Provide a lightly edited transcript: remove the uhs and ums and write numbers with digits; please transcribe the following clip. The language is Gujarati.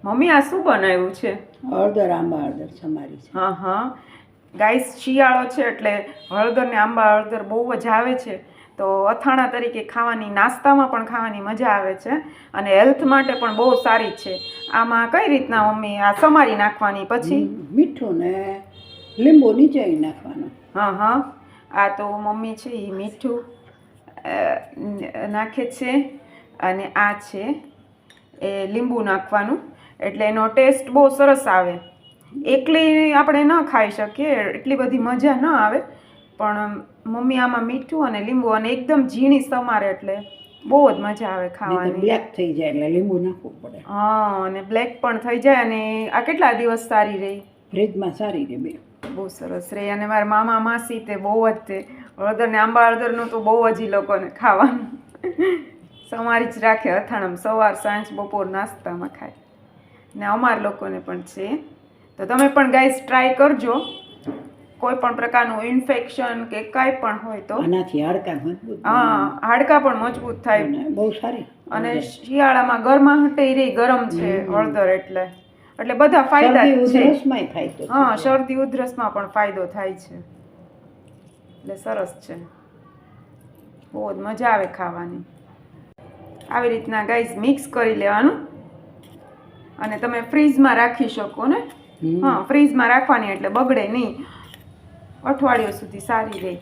મમ્મી આ શું બનાવ્યું છે? હળદર આંબા હળદર સમારી છે. હા હા ગાઈસ, શિયાળો છે એટલે હળદર ને આંબા હળદર બહુ જ આવે છે. તો અથાણા તરીકે ખાવાની, નાસ્તામાં પણ ખાવાની મજા આવે છે અને હેલ્થ માટે પણ બહુ સારી છે. આમાં કઈ રીતના મમ્મી આ સમારી નાખવાની પછી? મીઠું ને લીંબુ નીચોવી નાખવાનું. હા હા, આ તો મમ્મી છે એ મીઠું નાખે છે અને આ છે એ લીંબુ નાખવાનું, એટલે એનો ટેસ્ટ બહુ સરસ આવે. એકલી આપણે ન ખાઈ શકીએ, એટલી બધી મજા ન આવે, પણ મમ્મી આમાં મીઠું અને લીંબુ અને એકદમ ઝીણી સમારે એટલે બહુ જ મજા આવે ખાવાની. બ્લેક થઈ જાય એટલે લીંબુ નાખવું પડે. હા, અને બ્લેક પણ થઈ જાય. અને આ કેટલા દિવસ સારી રહી? ફ્રીજમાં સારી રહે બે. બહુ સરસ રહે. અને મારા મામા માસી તે બહુ જ તે હળદર ને આંબા હળદરનું તો બહુ જ ઈ લોકોને ખાવાનું સમારી જ રાખે અથાણામાં, સવાર સાંજ બપોર નાસ્તામાં ખાય ને અમાર લોકોને પણ છે. તો તમે પણ ગાઈસ ટ્રાય કરજો. કોઈ પણ પ્રકારનું ઇન્ફેક્શન કે કાંઈ પણ હોય તો આનાથી હાડકા મજબૂત. હા, હાડકા પણ મજબૂત થાય. બહુ સારી. અને શિયાળામાં ગરમાહટે રહી, ગરમ છે હળદર એટલે બધા ફાયદા છે. હા, શરદી ઉધરસમાં પણ ફાયદો થાય છે. એટલે સરસ છે, બહુ જ મજા આવે ખાવાની. આવી રીતના ગાઈસ મિક્સ કરી લેવાનું અને તમે ફ્રીજમાં રાખી શકો ને. હા, ફ્રીજમાં રાખવાની એટલે બગડે નહીં, અઠવાડિયા સુધી સારી રહે.